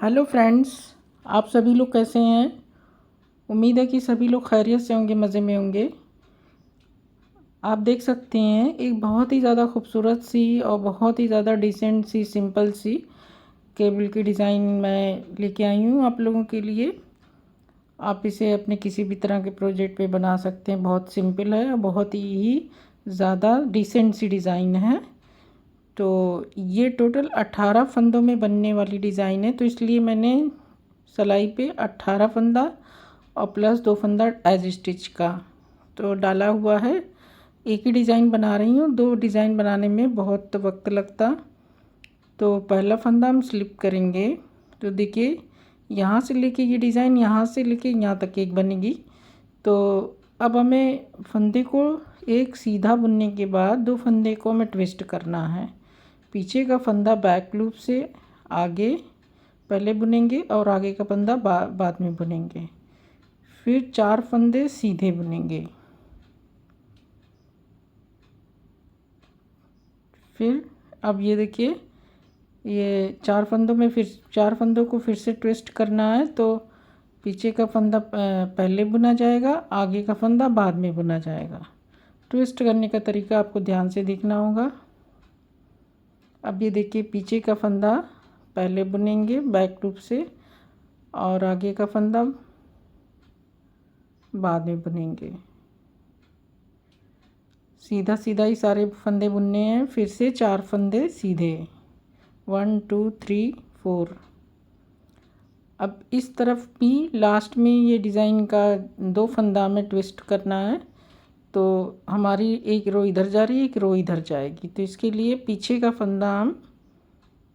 Hello friends, आप सभी लोग कैसे हैं। उम्मीद है कि सभी लोग खैरियत से होंगे, मज़े में होंगे। आप देख सकते हैं एक बहुत ही ज़्यादा खूबसूरत सी और बहुत ही ज़्यादा डिसेंट सी सिंपल सी केबल की डिज़ाइन मैं लेके आई हूँ आप लोगों के लिए। आप इसे अपने किसी भी तरह के प्रोजेक्ट पे बना सकते हैं। बहुत सिंपल है और बहुत ही ज़्यादा डिसेंट सी डिज़ाइन है। तो ये टोटल 18 फंदों में बनने वाली डिज़ाइन है, तो इसलिए मैंने सिलाई पे 18 फंदा और प्लस 2 फंदा एज स्टिच का तो डाला हुआ है। एक ही डिज़ाइन बना रही हूँ, 2 डिज़ाइन बनाने में बहुत वक्त लगता। तो पहला फंदा हम स्लिप करेंगे। तो देखिए, यहाँ से लेके ये डिज़ाइन यहाँ से लेके यहाँ तक एक बनेगी। तो अब हमें फंदे को एक सीधा बुनने के बाद 2 फंदे को हमें ट्विस्ट करना है। पीछे का फंदा बैक लूप से आगे पहले बुनेंगे और आगे का फंदा बाद में बुनेंगे। फिर 4 फंदे सीधे बुनेंगे। फिर अब ये देखिए, ये 4 फंदों में फिर 4 फंदों को फिर से ट्विस्ट करना है। तो पीछे का फंदा पहले बुना जाएगा, आगे का फंदा बाद में बुना जाएगा। ट्विस्ट करने का तरीका आपको ध्यान से देखना होगा। अब ये देखिए, पीछे का फंदा पहले बुनेंगे बैक लूप से और आगे का फंदा बाद में बुनेंगे। सीधा सीधा ही सारे फंदे बुनने हैं। फिर से 4 फंदे सीधे, 1 2 3 4। अब इस तरफ भी लास्ट में ये डिज़ाइन का 2 फंदा में ट्विस्ट करना है। तो हमारी एक रो इधर जा रही है, एक रो इधर जाएगी। तो इसके लिए पीछे का फंदा हम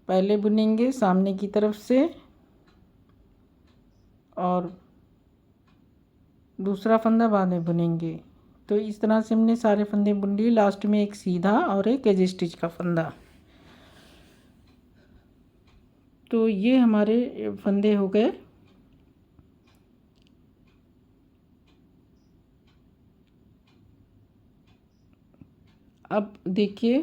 पहले बुनेंगे सामने की तरफ से और दूसरा फंदा बाद में बुनेंगे। तो इस तरह से हमने सारे फंदे बुन लिए। लास्ट में एक सीधा और एक एज स्टिच का फंदा। तो ये हमारे फंदे हो गए। अब देखिए,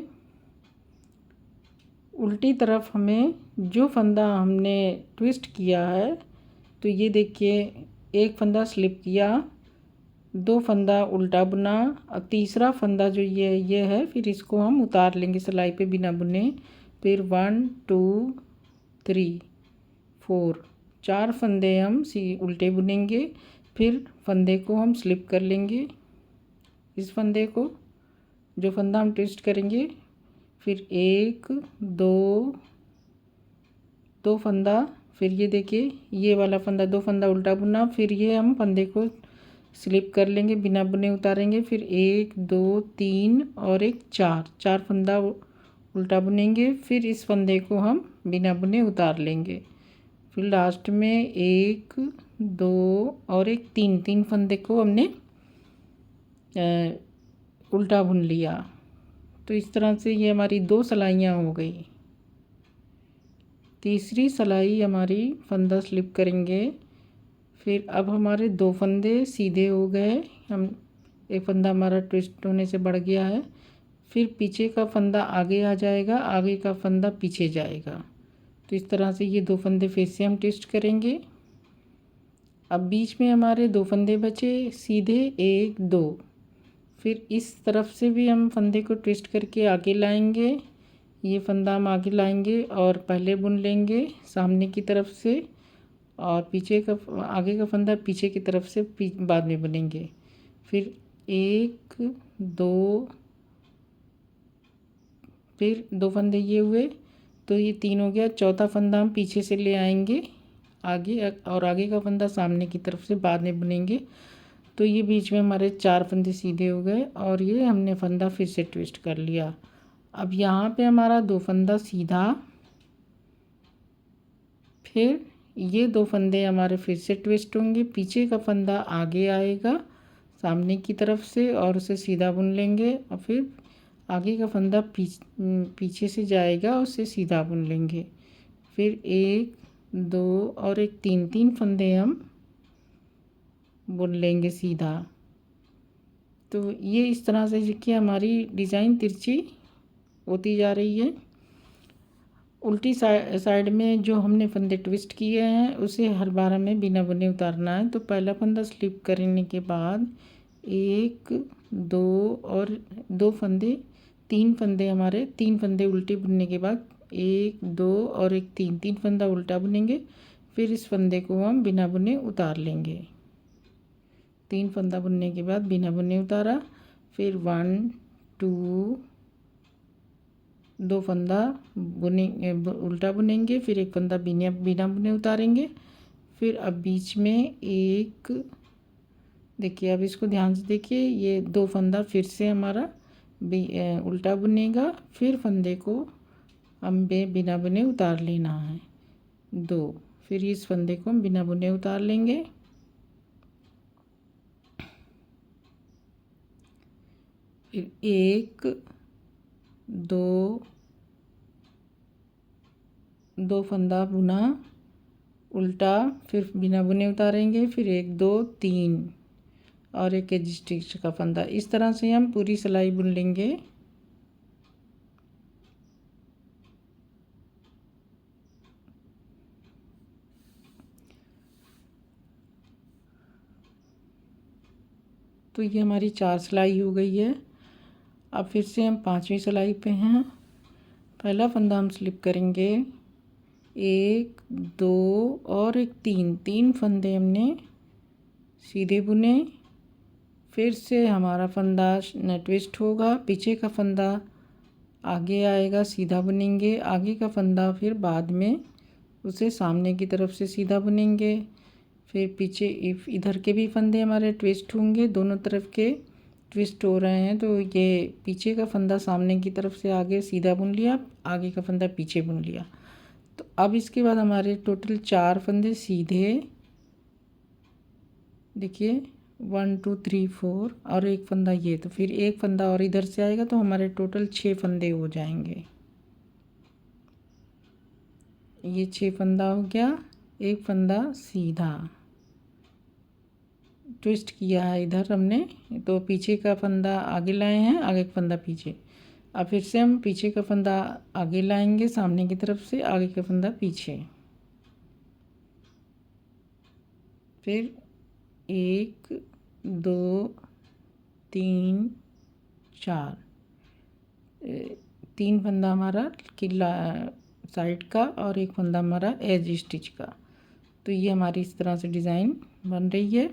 उल्टी तरफ हमें जो फंदा हमने ट्विस्ट किया है, तो ये देखिए, एक फंदा स्लिप किया, 2 फंदा उल्टा बुना और तीसरा फंदा जो ये है, फिर इसको हम उतार लेंगे सिलाई पे बिना बुने। फिर 1 2 3 4 4 फंदे हम उल्टे बुनेंगे। फिर फंदे को हम स्लिप कर लेंगे, इस फंदे को जो फंदा हम ट्विस्ट करेंगे। फिर 1 2 फंदा, फिर ये देखिए, ये वाला फंदा 2 फंदा उल्टा बुना, फिर ये हम फंदे को स्लिप कर लेंगे बिना बुने उतारेंगे। फिर 1 2 3 और एक 4 फंदा उल्टा बुनेंगे। फिर इस फंदे को हम बिना बुने उतार लेंगे। फिर लास्ट में 1 2 और एक 3 फंदे को हमने उल्टा बुन लिया। तो इस तरह से ये हमारी 2 सिलाइयाँ हो गई। तीसरी सिलाई हमारी फंदा स्लिप करेंगे। फिर अब हमारे 2 फंदे सीधे हो गए। हम एक फंदा हमारा ट्विस्ट होने से बढ़ गया है। फिर पीछे का फंदा आगे आ जाएगा, आगे का फंदा पीछे जाएगा। तो इस तरह से ये 2 फंदे फिर से हम ट्विस्ट करेंगे। अब बीच में हमारे 2 फंदे बचे सीधे, 1 2। फिर इस तरफ से भी हम फंदे को ट्विस्ट करके आगे लाएंगे। ये फंदा हम आगे लाएंगे और पहले बुन लेंगे सामने की तरफ से, और पीछे का आगे का फंदा पीछे की तरफ से बाद में बुनेंगे। फिर 1 2, फिर 2 फंदे ये हुए, तो ये 3 हो गया। चौथा फंदा हम पीछे से ले आएंगे आगे, और आगे का फंदा सामने की तरफ से बाद में बुनेंगे। तो ये बीच में हमारे 4 फंदे सीधे हो गए और ये हमने फंदा फिर से ट्विस्ट कर लिया। अब यहाँ पे हमारा 2 फंदा सीधा, फिर ये 2 फंदे हमारे फिर से ट्विस्ट होंगे। पीछे का फंदा आगे आएगा सामने की तरफ से और उसे सीधा बुन लेंगे, और फिर आगे का फंदा पीछे से जाएगा, उसे सीधा बुन लेंगे। फिर 1 2 और एक 3 फंदे हम बुन लेंगे सीधा। तो ये इस तरह से देखिए हमारी डिज़ाइन तिरछी होती जा रही है। उल्टी साइड में जो हमने फंदे ट्विस्ट किए हैं उसे हर बार हमें बिना बुने उतारना है। तो पहला फंदा स्लिप करने के बाद 1 2 और 2 फंदे, 3 फंदे हमारे, 3 फंदे उल्टे बुनने के बाद 1 2 और एक 3 फंदा उल्टा बुनेंगे। फिर इस फंदे को हम बिना बुने उतार लेंगे। 3 फंदा बुनने के बाद बिना बुने उतारा, फिर 1 2 2 फंदा बुने उल्टा बुनेंगे, फिर एक फंदा बिना बुने उतारेंगे। फिर अब बीच में एक, देखिए अब इसको ध्यान से देखिए, ये 2 फंदा फिर से हमारा उल्टा बुनेगा। फिर फंदे को हम बिना बुने उतार लेना है 2। फिर इस फंदे को हम बिना बुने उतार लेंगे। फिर 1 2 फंदा बुना उल्टा, फिर बिना बुने उतारेंगे। फिर 1 2 3 और एक एज स्टिच का फंदा। इस तरह से हम पूरी सिलाई बुन लेंगे। तो ये हमारी 4 सिलाई हो गई है। अब फिर से हम 5वीं सिलाई पे हैं। पहला फंदा हम स्लिप करेंगे, 1 2 और एक 3 फंदे हमने सीधे बुने। फिर से हमारा फंदा न ट्विस्ट होगा, पीछे का फंदा आगे आएगा, सीधा बुनेंगे। आगे का फंदा फिर बाद में उसे सामने की तरफ से सीधा बुनेंगे। फिर पीछे इधर के भी फंदे हमारे ट्विस्ट होंगे, दोनों तरफ के ट्विस्ट हो रहे हैं। तो ये पीछे का फंदा सामने की तरफ से आगे सीधा बुन लिया, आगे का फंदा पीछे बुन लिया। तो अब इसके बाद हमारे टोटल 4 फंदे सीधे, देखिए 1 2 3 4 और एक फंदा ये, तो फिर एक फंदा और इधर से आएगा, तो हमारे टोटल 6 फंदे हो जाएंगे। ये 6 फंदा हो गया। एक फंदा सीधा ट्विस्ट किया है इधर हमने, तो पीछे का फंदा आगे लाए हैं, आगे का फंदा पीछे। अब फिर से हम पीछे का फंदा आगे लाएंगे सामने की तरफ से, आगे का फंदा पीछे। फिर 1 2 3 4, 3 फंदा हमारा किला साइड का और एक फंदा हमारा एज स्टिच का। तो ये हमारी इस तरह से डिज़ाइन बन रही है।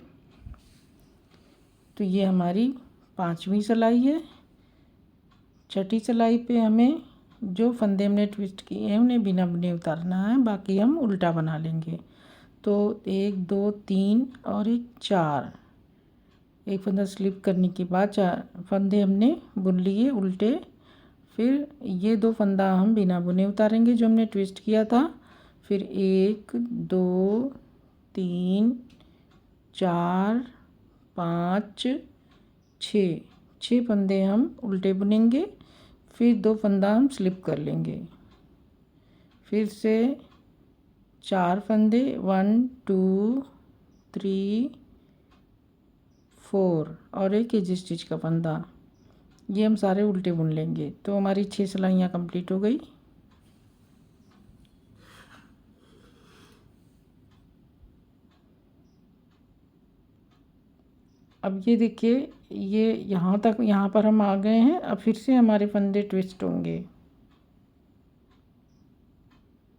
तो ये हमारी 5वीं सिलाई है। छठी सिलाई पे हमें जो फंदे हमने ट्विस्ट किए हैं उन्हें बिना बुने उतारना है, बाकी हम उल्टा बना लेंगे। तो 1 2 3 और एक 4, एक फंदा स्लिप करने के बाद 4 फंदे हमने बुन लिए उल्टे। फिर ये 2 फंदा हम बिना बुने उतारेंगे जो हमने ट्विस्ट किया था। फिर 1 2 3 4 5 6 फंदे हम उल्टे बुनेंगे। फिर 2 फंदा हम स्लिप कर लेंगे। फिर से 4 फंदे 1 2 3 4 और एक एज स्टिच का फंदा, ये हम सारे उल्टे बुन लेंगे। तो हमारी 6 सिलाइयाँ कंप्लीट हो गई। अब ये देखिए, ये यहाँ तक, यहाँ पर हम आ गए हैं। अब फिर से हमारे फंदे ट्विस्ट होंगे।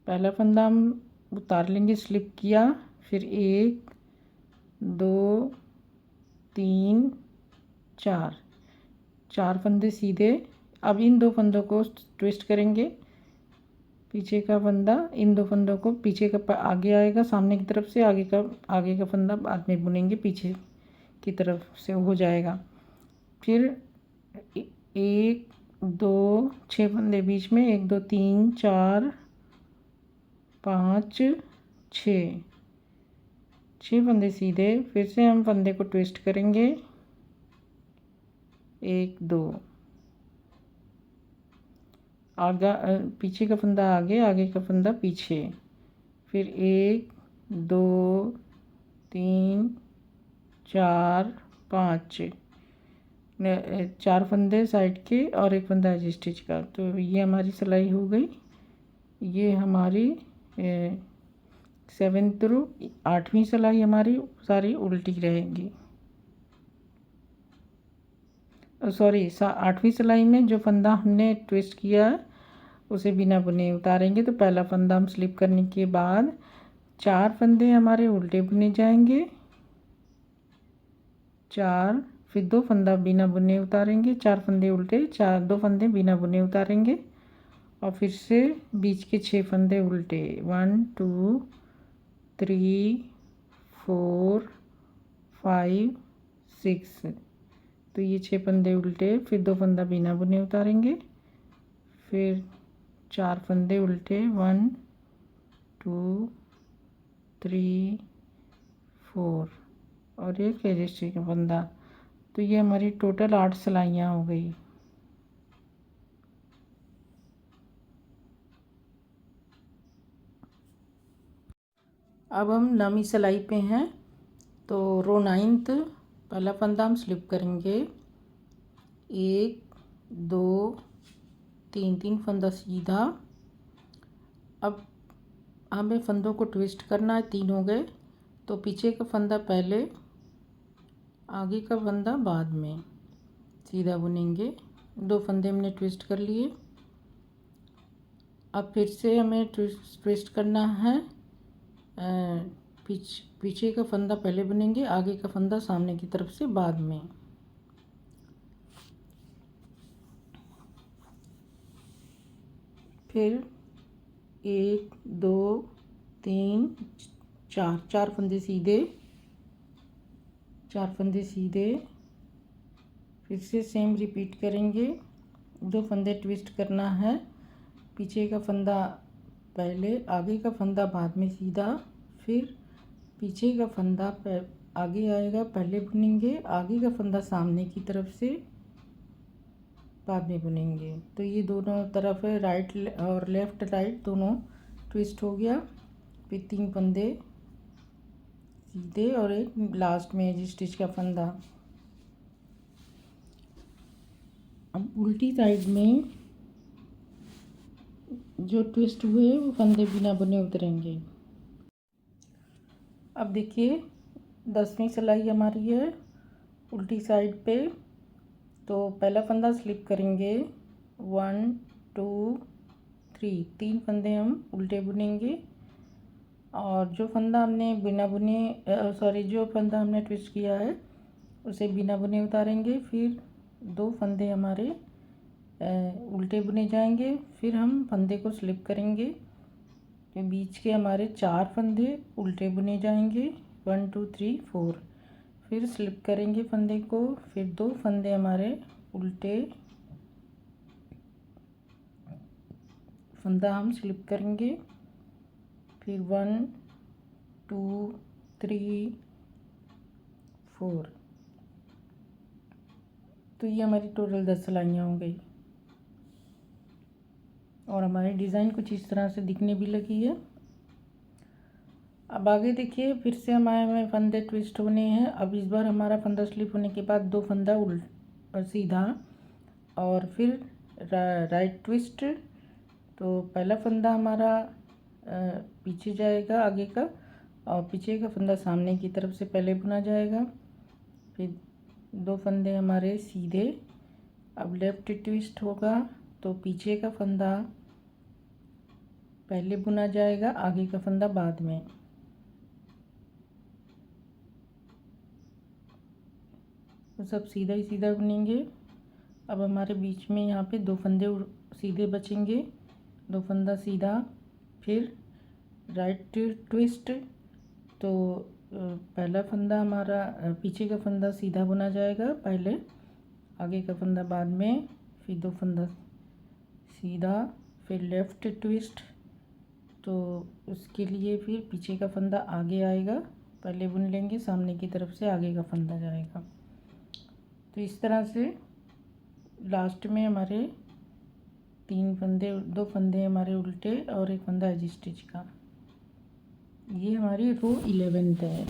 पहला फंदा हम उतार लेंगे, स्लिप किया, फिर 1 2 3 4 फंदे सीधे। अब इन 2 फंदों को ट्विस्ट करेंगे। पीछे का फंदा इन 2 फंदों को, पीछे का आगे आएगा सामने की तरफ से, आगे का फंदा बाद में बुनेंगे, पीछे की तरफ से हो जाएगा। फिर 1 2 6 फंदे बीच में, 1 2 3 4 5 6 फंदे सीधे। फिर से हम फंदे को ट्विस्ट करेंगे, 1 2, आगे पीछे का फंदा आगे, आगे का फंदा पीछे। फिर 1 2 3 4 5, 4 फंदे साइड के और एक फंदा एज स्टिच का। तो ये हमारी सिलाई हो गई। ये हमारी 7th रो 8वीं सिलाई हमारी सारी उल्टी रहेगी। सॉरी 8वीं सिलाई में जो फंदा हमने ट्विस्ट किया है उसे बिना बुने उतारेंगे। तो पहला फंदा हम स्लिप करने के बाद 4 फंदे हमारे उल्टे बुने जाएंगे, 4, फिर 2 फंदा बिना बुने उतारेंगे, 4 फंदे उल्टे, 2 फंदे बिना बुने उतारेंगे और फिर से बीच के 6 फंदे उल्टे, 1 2 3 4 5 6। तो ये 6 फंदे उल्टे, फिर 2 फंदा बिना बुने उतारेंगे, फिर 4 फंदे उल्टे, 1 2 3 4 और एक रजिस्ट्री का फंदा। तो ये हमारी टोटल 8 सिलाइयाँ हो गई। अब हम 9वीं सिलाई पे हैं। तो रो 9th पहला फंदा हम स्लिप करेंगे, 1 2 3 फंदा सीधा। अब हमें फंदों को ट्विस्ट करना है, 3 हो गए। तो पीछे का फंदा पहले, आगे का फंदा बाद में सीधा बुनेंगे। 2 फंदे हमने ट्विस्ट कर लिए। अब फिर से हमें ट्विस्ट करना है। पीछे का फंदा पहले बुनेंगे, आगे का फंदा सामने की तरफ से बाद में। फिर 1 2 3 4 फंदे सीधे, 4 फंदे सीधे। फिर से सेम रिपीट करेंगे। 2 फंदे ट्विस्ट करना है, पीछे का फंदा पहले, आगे का फंदा बाद में सीधा। फिर पीछे का फंदा आगे आएगा, पहले बुनेंगे, आगे का फंदा सामने की तरफ से बाद में बुनेंगे। तो ये दोनों तरफ है, राइट और लेफ़्ट राइट दोनों ट्विस्ट हो गया। फिर 3 फंदे सीधे और एक लास्ट में एज स्टिच का फंदा। अब उल्टी साइड में जो ट्विस्ट हुए वो फंदे बिना बुने उतरेंगे। अब देखिए 10वीं सिलाई हमारी है उल्टी साइड पे। तो पहला फंदा स्लिप करेंगे, 1 2 3 फंदे हम उल्टे बुनेंगे और जो फंदा हमने बिना बुने जो फंदा हमने ट्विस्ट किया है उसे बिना बुने उतारेंगे। फिर 2 फंदे हमारे उल्टे बुने जाएंगे। फिर हम फंदे को स्लिप करेंगे, तो बीच के हमारे 4 फंदे उल्टे बुने जाएंगे, 1 2 3 4। फिर स्लिप करेंगे फंदे को, फिर 2 फंदे हमारे उल्टे, फंदा हम स्लिप करेंगे। फिर 1 2 3 4। तो ये हमारी टोटल 10 सिलाइयाँ हो गई और हमारी डिज़ाइन कुछ इस तरह से दिखने भी लगी है। अब आगे देखिए, फिर से हमारे फंदे ट्विस्ट होने हैं। अब इस बार हमारा फंदा स्लिप होने के बाद 2 फंदा सीधा और फिर राइट ट्विस्ट। तो पहला फंदा हमारा पीछे जाएगा आगे का और पीछे का फंदा सामने की तरफ से पहले बुना जाएगा। फिर 2 फंदे हमारे सीधे। अब लेफ़्ट ट्विस्ट होगा तो पीछे का फंदा पहले बुना जाएगा, आगे का फंदा बाद में। तो सब सीधा ही सीधा बुनेंगे। अब हमारे बीच में यहाँ पे 2 फंदे सीधे बचेंगे, 2 फंदा सीधा, फिर राइट ट्विस्ट। तो पहला फंदा हमारा पीछे का फंदा सीधा बुना जाएगा पहले, आगे का फंदा बाद में। फिर 2 फंदा सीधा, फिर लेफ़्ट ट्विस्ट। तो उसके लिए फिर पीछे का फंदा आगे आएगा, पहले बुन लेंगे, सामने की तरफ से आगे का फंदा जाएगा। तो इस तरह से लास्ट में हमारे 2 फंदे हमारे उल्टे और एक फंदा एज स्टिच का। ये हमारी रो 11th है।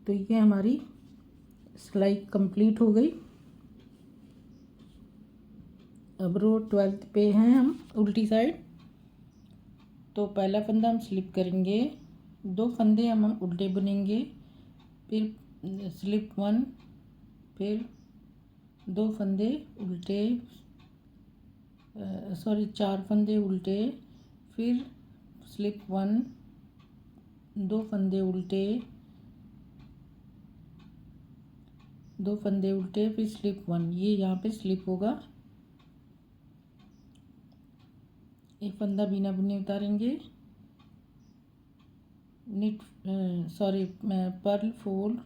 तो ये हमारी सिलाई कंप्लीट हो गई। अब रो 12 पे हैं हम उल्टी साइड। तो पहला फंदा हम स्लिप करेंगे, 2 फंदे हम उल्टे बुनेंगे, फिर स्लिप 1, फिर 2 फंदे उल्टे, 4 फंदे उल्टे, फिर स्लिप 1, 2 फंदे उल्टे, 2 फंदे उल्टे, फिर स्लिप 1। ये यहाँ पे स्लिप होगा। एक फंदा बिना बुने उतारेंगे, पर्ल फोल्ड,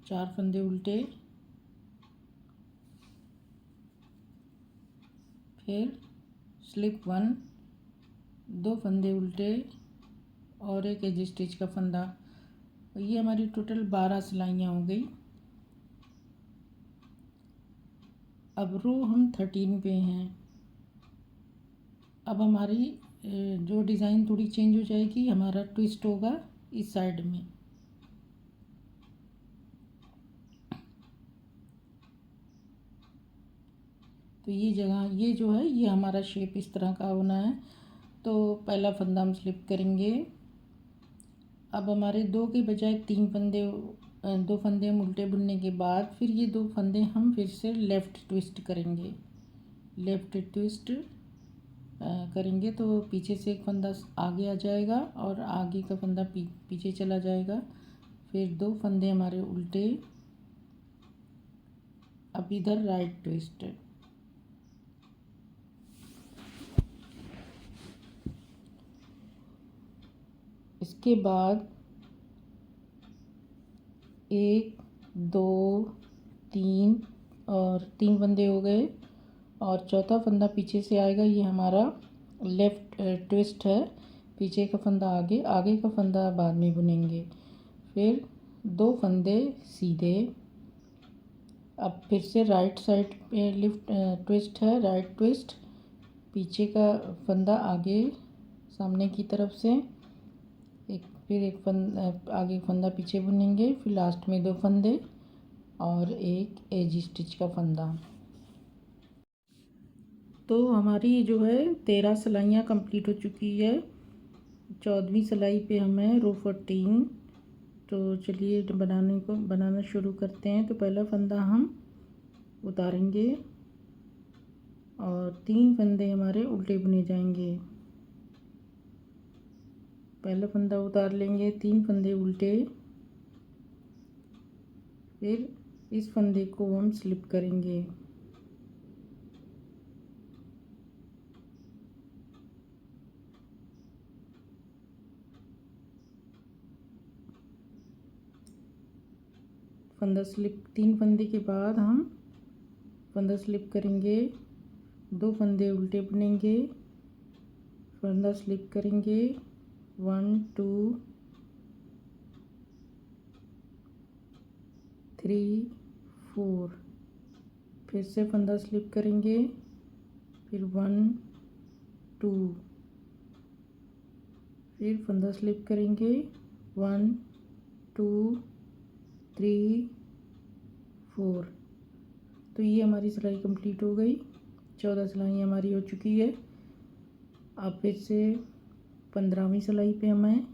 4 फंदे उल्टे, फिर स्लिप 1, 2 फंदे उल्टे और एक एज स्टिच का फंदा। ये हमारी टोटल 12 सिलाइयाँ हो गई। अब रो हम 13 पे हैं। अब हमारी जो डिज़ाइन थोड़ी चेंज हो जाएगी, हमारा ट्विस्ट होगा इस साइड में। तो ये जगह, ये जो है, ये हमारा शेप इस तरह का होना है। तो पहला फंदा हम स्लिप करेंगे। अब हमारे 2 के बजाय 3 फंदे, 2 फंदे हम उल्टे बुनने के बाद फिर ये 2 फंदे हम फिर से लेफ़्ट ट्विस्ट करेंगे। लेफ़्ट ट्विस्ट करेंगे तो पीछे से एक फंदा आगे आ जाएगा और आगे का फंदा पीछे चला जाएगा। फिर 2 फंदे हमारे उल्टे। अब इधर राइट ट्विस्ट। इसके बाद 1, 2, 3 और 3 फंदे हो गए और चौथा फंदा पीछे से आएगा। ये हमारा लेफ़्ट ट्विस्ट है। पीछे का फंदा आगे, आगे का फंदा बाद में बुनेंगे। फिर 2 फंदे सीधे। अब फिर से राइट साइड पे ट्विस्ट है, राइट ट्विस्ट। पीछे का फंदा आगे सामने की तरफ से, फिर एक फंदा आगे, फंदा पीछे बुनेंगे। फिर लास्ट में 2 फंदे और एक एज स्टिच का फंदा। तो हमारी जो है 13 सिलाइयाँ कंप्लीट हो चुकी है। 14वीं सिलाई पे हमें रो 14। तो चलिए बनाना शुरू करते हैं। तो पहला फंदा हम उतारेंगे और 3 फंदे हमारे उल्टे बुने जाएंगे। पहला फंदा उतार लेंगे, 3 फंदे उल्टे, फिर इस फंदे को हम स्लिप करेंगे। फंदा स्लिप, 3 फंदे के बाद हम फंदा स्लिप करेंगे, 2 फंदे उल्टे बुनेंगे, फंदा स्लिप करेंगे, 1, 2, 3, 4, फिर से फंदा स्लिप करेंगे, फिर 1, 2, फिर फंदा स्लिप करेंगे, 1, 2, 3, 4। तो ये हमारी सिलाई कंप्लीट हो गई। 14 सिलाई हमारी हो चुकी है। अब फिर से 15वीं सिलाई पे हम हैं।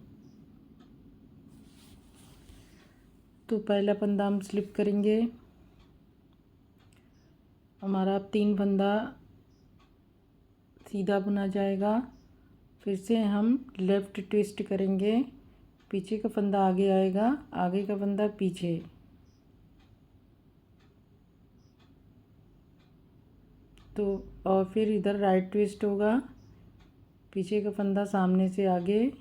तो पहला फंदा हम स्लिप करेंगे। हमारा 3 फंदा सीधा बुना जाएगा। फिर से हम लेफ़्ट ट्विस्ट करेंगे, पीछे का फंदा आगे आएगा, आगे का फंदा पीछे। तो और फिर इधर राइट ट्विस्ट होगा, पीछे का फंदा सामने से आगे,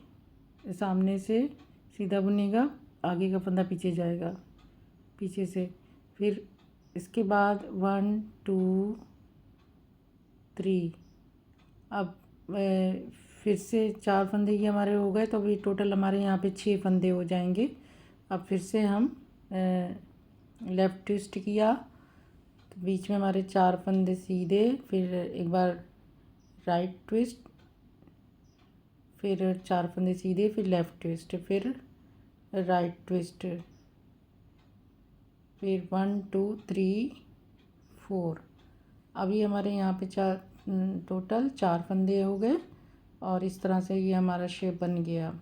सामने से सीधा बुनेगा, आगे का फंदा पीछे जाएगा, पीछे से। फिर इसके बाद 1, 2, 3। अब फिर से 4 फंदे ये हमारे हो गए। तो अभी टोटल हमारे यहाँ पे 6 फंदे हो जाएंगे। अब फिर से हम लेफ़्ट ट्विस्ट किया, तो बीच में हमारे 4 फंदे सीधे, फिर एक बार राइट ट्विस्ट, फिर 4 फंदे सीधे, फिर लेफ़्ट ट्विस्ट, फिर राइट ट्विस्ट। फिर 1 2 3 4। अभी हमारे यहाँ पे टोटल 4 फंदे हो गए और इस तरह से ये हमारा शेप बन गया।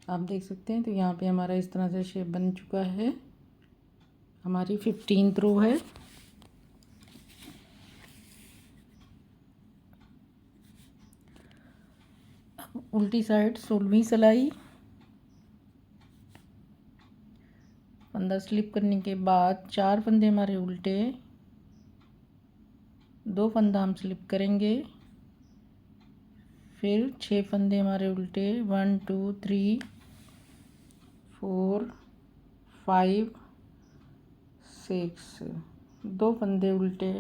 आप देख सकते हैं, तो यहाँ पे हमारा इस तरह से शेप बन चुका है। हमारी 15th रो है। उल्टी साइड 16वीं सिलाई। फंदा स्लिप करने के बाद 4 फंदे हमारे उल्टे, 2 फंदा हम स्लिप करेंगे, फिर 6 फंदे हमारे उल्टे, 1 2 3 4 5 6, 2 फंदे उल्टे,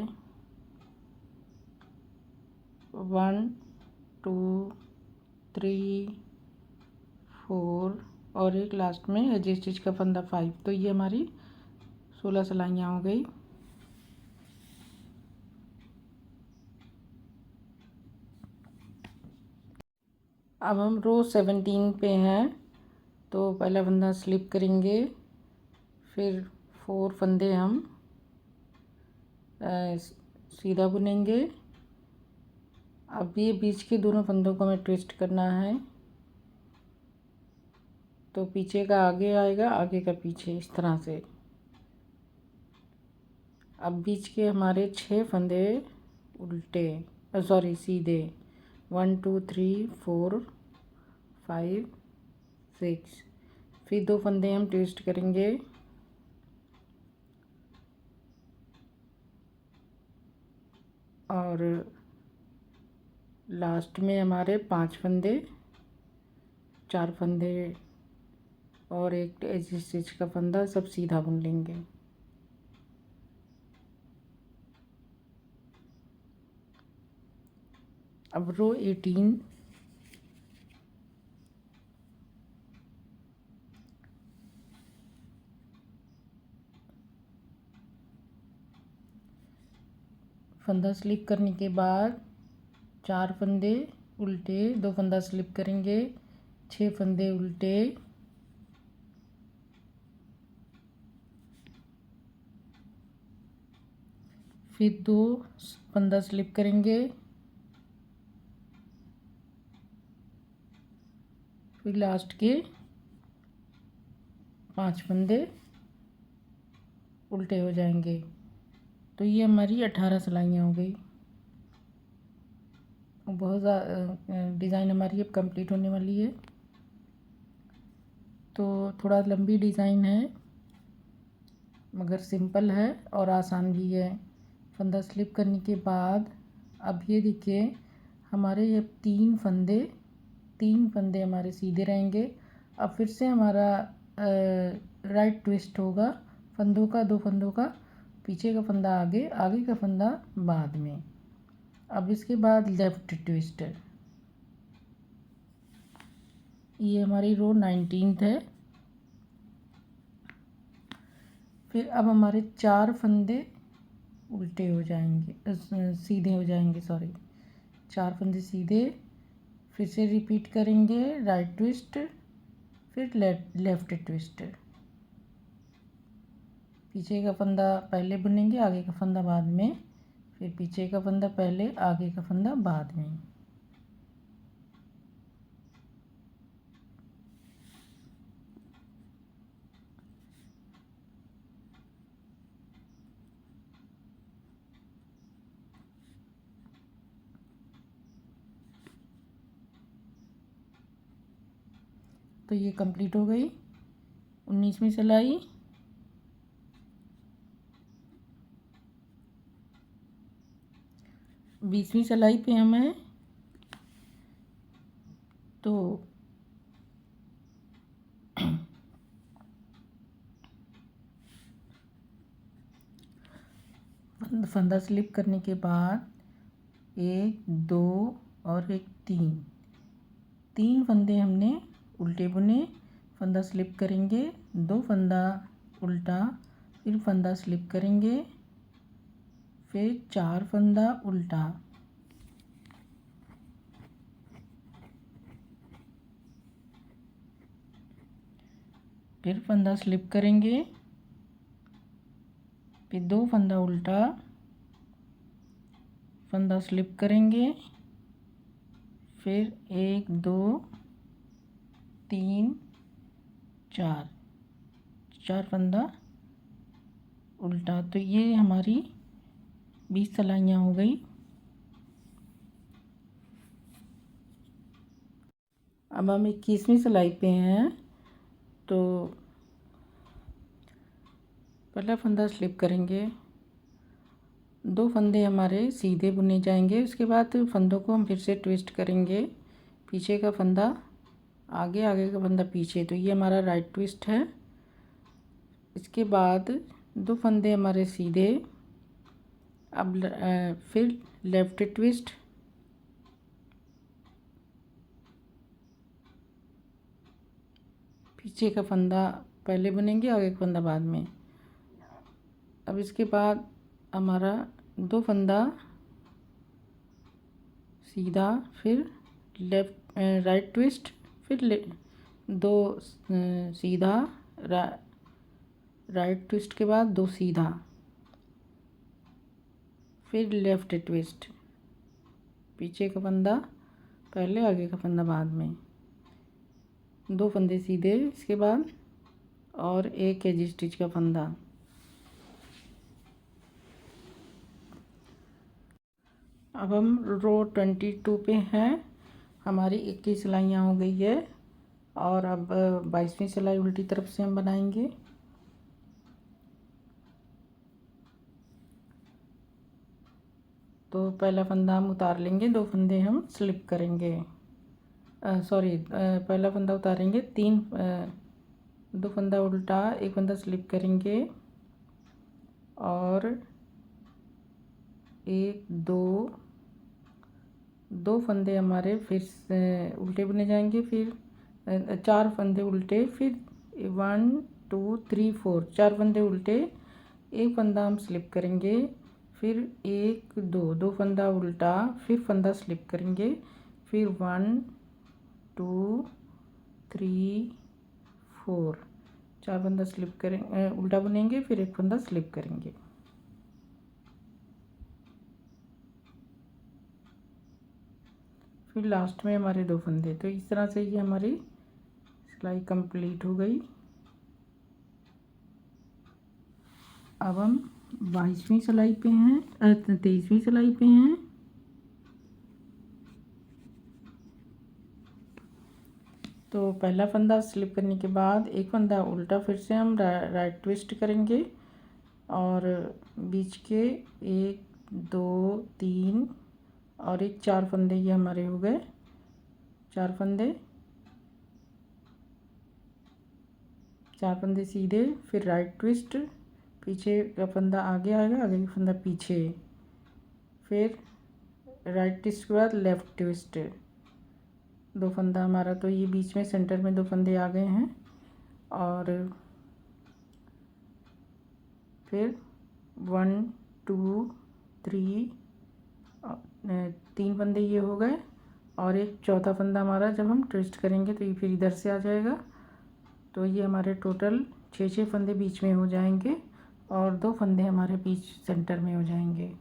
1 2 3 4 और एक लास्ट में एज स्टिच का फंदा 5। तो ये हमारी 16 सिलाइयाँ हो गई। अब हम रो 17 पे हैं, तो पहला फंदा स्लिप करेंगे, फिर 4 फंदे हम सीधा बुनेंगे। अब ये बीच के दोनों फंदों को हमें ट्विस्ट करना है, तो पीछे का आगे आएगा, आगे का पीछे, इस तरह से। अब बीच के हमारे 6 फंदे उल्टे, सॉरी सीधे, 1 2 3 4 5 6। फिर 2 फंदे हम ट्विस्ट करेंगे, और लास्ट में हमारे 5 फंदे, 4 फंदे और एक एज स्टिच का फंदा, सब सीधा बुन लेंगे। अब रो 18, फंदा स्लिप करने के बाद 4 फंदे उल्टे, 2 फंदा स्लिप करेंगे, 6 फंदे उल्टे, फिर 2 फंदा स्लिप करेंगे, फिर लास्ट के 5 फंदे उल्टे हो जाएंगे। तो ये हमारी 18 सिलाइयाँ हो गई। बहुत ज़्यादा डिज़ाइन हमारी अब कंप्लीट होने वाली है। तो थोड़ा लंबी डिज़ाइन है, मगर सिंपल है और आसान भी है। फंदा स्लिप करने के बाद अब ये देखिए, हमारे ये 3 फंदे हमारे सीधे रहेंगे। अब फिर से हमारा राइट ट्विस्ट होगा फंदों का, 2 फंदों का, पीछे का फंदा आगे, आगे का फंदा बाद में। अब इसके बाद लेफ़्ट ट्विस्ट। ये हमारी रो 19th है। फिर अब हमारे 4 फंदे उल्टे हो जाएंगे, सीधे हो जाएंगे, सॉरी, 4 फंदे सीधे। फिर से रिपीट करेंगे, राइट ट्विस्ट, फिर लेफ़्ट ट्विस्ट। पीछे का फंदा पहले बुनेंगे, आगे का फंदा बाद में, फिर पीछे का फंदा पहले, आगे का फंदा बाद में। तो ये कंप्लीट हो गई 19वीं सिलाई। बीसवीं सिलाई पे हमें तो फंदा स्लिप करने के बाद 1 2 और एक 3 फंदे हमने उल्टे बुने, फंदा स्लिप करेंगे, 2 फंदा उल्टा, फिर फंदा स्लिप करेंगे, फिर 4 फंदा उल्टा, फिर फंदा स्लिप करेंगे, फिर 2 फंदा उल्टा, फंदा स्लिप करेंगे, फिर 1 2 3 4 फंदा उल्टा। तो ये हमारी 20 सिलाइयाँ हो गई। अब हम 21वीं सिलाई पे हैं। तो पहला फंदा स्लिप करेंगे, 2 फंदे हमारे सीधे बुने जाएंगे। उसके बाद फंदों को हम फिर से ट्विस्ट करेंगे, पीछे का फंदा आगे, आगे का फंदा पीछे। तो ये हमारा राइट ट्विस्ट है। इसके बाद 2 फंदे हमारे सीधे, अब फिर लेफ्ट ट्विस्ट, पीछे का फंदा पहले बुनेंगे, आगे का फंदा बाद में। अब इसके बाद हमारा 2 फंदा सीधा, फिर लेफ्ट राइट ट्विस्ट, फिर 2 सीधा, राइट ट्विस्ट के बाद 2 सीधा, फिर लेफ्ट ट्विस्ट, पीछे का फंदा पहले, आगे का फंदा बाद में, 2 फंदे सीधे इसके बाद, और 1 एज स्टिच का फंदा। अब हम रो 22 पे हैं। हमारी 21 सिलाइयाँ हो गई है, और अब 22वीं सिलाई उल्टी तरफ से हम बनाएंगे। तो पहला फंदा हम उतार लेंगे, 2 फंदे हम स्लिप करेंगे, पहला फंदा उतारेंगे, 2 फंदा उल्टा, 1 फंदा स्लिप करेंगे, और 1 2 फंदे हमारे फिर उल्टे बुने जाएंगे, फिर 4 फंदे उल्टे, फिर 1 2 3 4 4 फंदे उल्टे, 1 फंदा हम स्लिप करेंगे, फिर 1 2 फंदा उल्टा, फिर फंदा स्लिप करेंगे, फिर 1 2 3 4 4 फंदा स्लिप करेंगे, उल्टा बुनेंगे, फिर 1 फंदा स्लिप करेंगे। फिर लास्ट में हमारे 2 फंदे। तो इस तरह से ये हमारी सिलाई कंप्लीट हो गई। अब हम 22वीं सिलाई पे हैं, 23वीं सिलाई पे हैं। तो पहला फंदा स्लिप करने के बाद 1 फंदा उल्टा, फिर से हम राइट ट्विस्ट करेंगे, और बीच के 1 2 3 और 1 4 फंदे ये हमारे हो गए, 4 फंदे सीधे, फिर राइट ट्विस्ट, पीछे का फंदा आगे आएगा, आगे का फंदा पीछे, फिर राइट ट्विस्ट के बाद लेफ्ट ट्विस्ट, 2 फंदा हमारा। तो ये बीच में सेंटर में 2 फंदे आ गए हैं, और फिर 1 2 3 3 फंदे ये हो गए, और 1 चौथा फंदा हमारा जब हम ट्विस्ट करेंगे तो ये फिर इधर से आ जाएगा। तो ये हमारे टोटल 6 फंदे बीच में हो जाएंगे, और 2 फंदे हमारे बीच सेंटर में हो जाएंगे।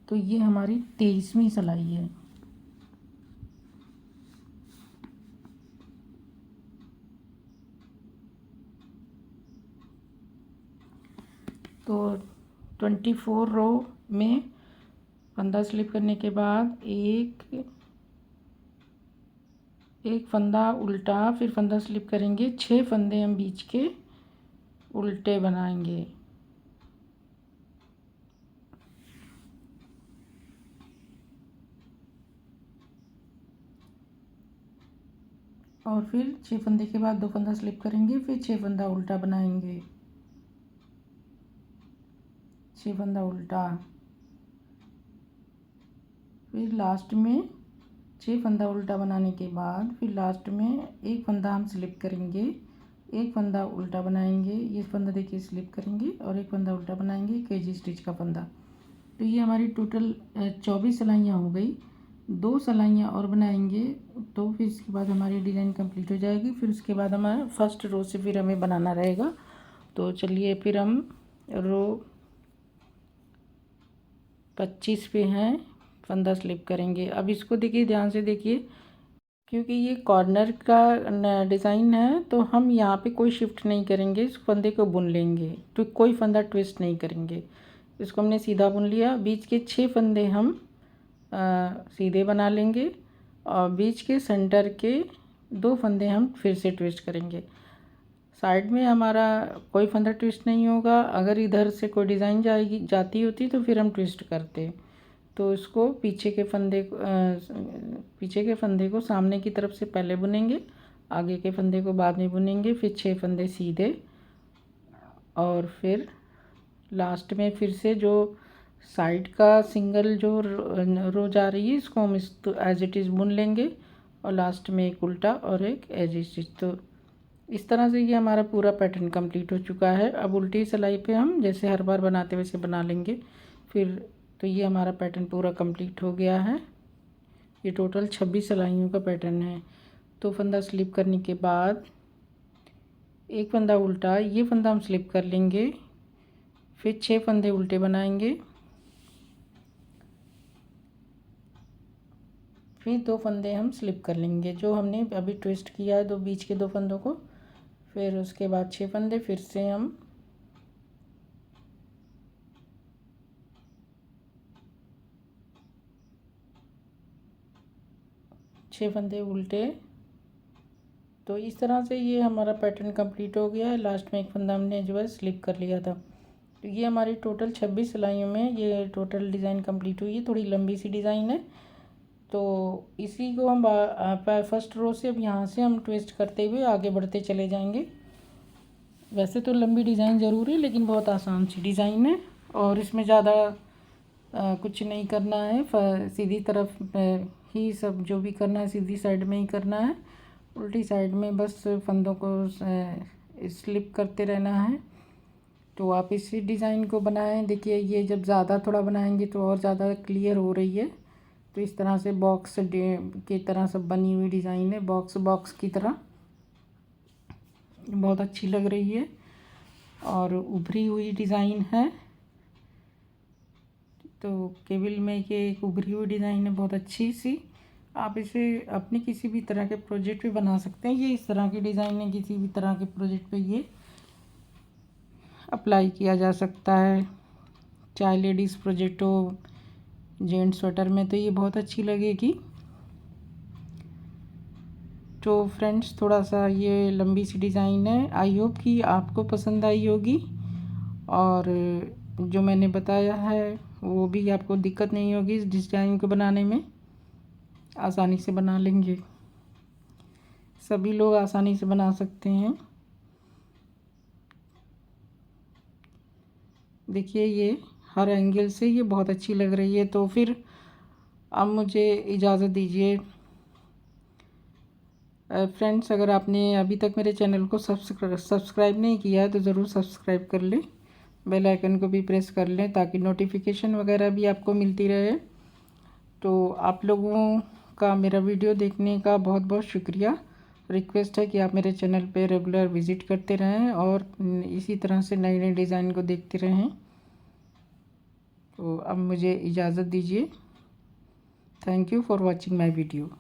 तो ये हमारी 23वीं सिलाई है। तो 24 रो में फंदा स्लिप करने के बाद एक फंदा उल्टा, फिर फंदा स्लिप करेंगे, 6 फंदे हम बीच के उल्टे बनाएंगे, और फिर 6 फंदे के बाद 2 फंदा स्लिप करेंगे, फिर 6 फंदा उल्टा बनाएंगे, 6 फंदा उल्टा, फिर लास्ट में 6 फंदा उल्टा बनाने के बाद फिर लास्ट में 1 फंदा हम स्लिप करेंगे, 1 फंदा उल्टा बनाएंगे, ये फंदा देखिए स्लिप करेंगे, और 1 फंदा उल्टा बनाएंगे, केजी स्टिच का फंदा। तो ये हमारी टोटल 24 सिलाइयाँ हो गई। 2 सिलाइयाँ और बनाएंगे तो फिर इसके बाद हमारी डिज़ाइन कंप्लीट हो जाएगी। फिर उसके बाद हमारा फर्स्ट रो से फिर हमें बनाना रहेगा। तो चलिए फिर हम रो 25 पे हैं, फंदा स्लिप करेंगे। अब इसको देखिए, ध्यान से देखिए, क्योंकि ये कॉर्नर का डिज़ाइन है तो हम यहाँ पे कोई शिफ्ट नहीं करेंगे, इस फंदे को बुन लेंगे, तो कोई फंदा ट्विस्ट नहीं करेंगे। इसको हमने सीधा बुन लिया। बीच के 6 फंदे हम सीधे बना लेंगे और बीच के सेंटर के 2 फंदे हम फिर से ट्विस्ट करेंगे। साइड में हमारा कोई फंदा ट्विस्ट नहीं होगा। अगर इधर से कोई डिज़ाइन जाती होती तो फिर हम ट्विस्ट करते। तो इसको पीछे के फंदे को सामने की तरफ से पहले बुनेंगे, आगे के फंदे को बाद में बुनेंगे, फिर 6 फंदे सीधे, और फिर लास्ट में फिर से जो साइड का सिंगल जो रो जा रही है इसको हम एज इट इज़ बुन लेंगे, और लास्ट में एक उल्टा और एक एज इट इज़। तो इस तरह से ये हमारा पूरा पैटर्न कंप्लीट हो चुका है। अब उल्टी सिलाई पे हम जैसे हर बार बनाते वैसे बना लेंगे फिर। तो ये हमारा पैटर्न पूरा कंप्लीट हो गया है। ये टोटल 26 सिलाइयों का पैटर्न है। तो फंदा स्लिप करने के बाद एक फंदा उल्टा, ये फंदा हम स्लिप कर लेंगे, फिर 6 फंदे उल्टे बनाएंगे, फिर 2 फंदे हम स्लिप कर लेंगे जो हमने अभी ट्विस्ट किया है, बीच के 2 फंदों को। फिर उसके बाद 6 फंदे फिर से हम छः फंदे उल्टे। तो इस तरह से ये हमारा पैटर्न कंप्लीट हो गया है। लास्ट में एक फंदा हमने जो है स्लिप कर लिया था। तो ये हमारी टोटल 26 सिलाइयों में ये टोटल डिज़ाइन कंप्लीट हुई है। थोड़ी लंबी सी डिज़ाइन है, तो इसी को हम फर्स्ट रो से अब यहाँ से हम ट्विस्ट करते हुए आगे बढ़ते चले जाएंगे। वैसे तो लंबी डिज़ाइन ज़रूर है, लेकिन बहुत आसान सी डिज़ाइन है और इसमें ज़्यादा कुछ नहीं करना है। सीधी तरफ ही सब जो भी करना है सीधी साइड में ही करना है। उल्टी साइड में बस फंदों को स्लिप करते रहना है। तो आप इसी डिज़ाइन को बनाएं। देखिए, ये जब ज़्यादा थोड़ा बनाएंगे तो और ज़्यादा क्लियर हो रही है। तो इस तरह से बॉक्स की तरह सब बनी हुई डिज़ाइन है, बॉक्स की तरह, बहुत अच्छी लग रही है और उभरी हुई डिज़ाइन है। तो केबिल में ये एक उभरी हुई डिज़ाइन है, बहुत अच्छी सी। आप इसे अपने किसी भी तरह के प्रोजेक्ट पे बना सकते हैं। ये इस तरह की डिज़ाइन है, किसी भी तरह के प्रोजेक्ट पे ये अप्लाई किया जा सकता है, चाहे लेडीज़ प्रोजेक्ट हो, जेंट्स स्वेटर में, तो ये बहुत अच्छी लगेगी। तो फ्रेंड्स, थोड़ा सा ये लंबी सी डिज़ाइन है। आई होप कि आपको पसंद आई होगी और जो मैंने बताया है वो भी आपको दिक्कत नहीं होगी इस डिज़ाइन को बनाने में, आसानी से बना लेंगे। सभी लोग आसानी से बना सकते हैं। देखिए, ये हर एंगल से ये बहुत अच्छी लग रही है। तो फिर अब मुझे इजाज़त दीजिए फ्रेंड्स। अगर आपने अभी तक मेरे चैनल को सब्सक्राइब नहीं किया है तो ज़रूर सब्सक्राइब कर लें, बेल आइकन को भी प्रेस कर लें ताकि नोटिफिकेशन वगैरह भी आपको मिलती रहे। तो आप लोगों का मेरा वीडियो देखने का बहुत बहुत शुक्रिया। रिक्वेस्ट है कि आप मेरे चैनल पे रेगुलर विज़िट करते रहें और इसी तरह से नई नई डिज़ाइन को देखते रहें। तो अब मुझे इजाज़त दीजिए। Thank you for watching my video.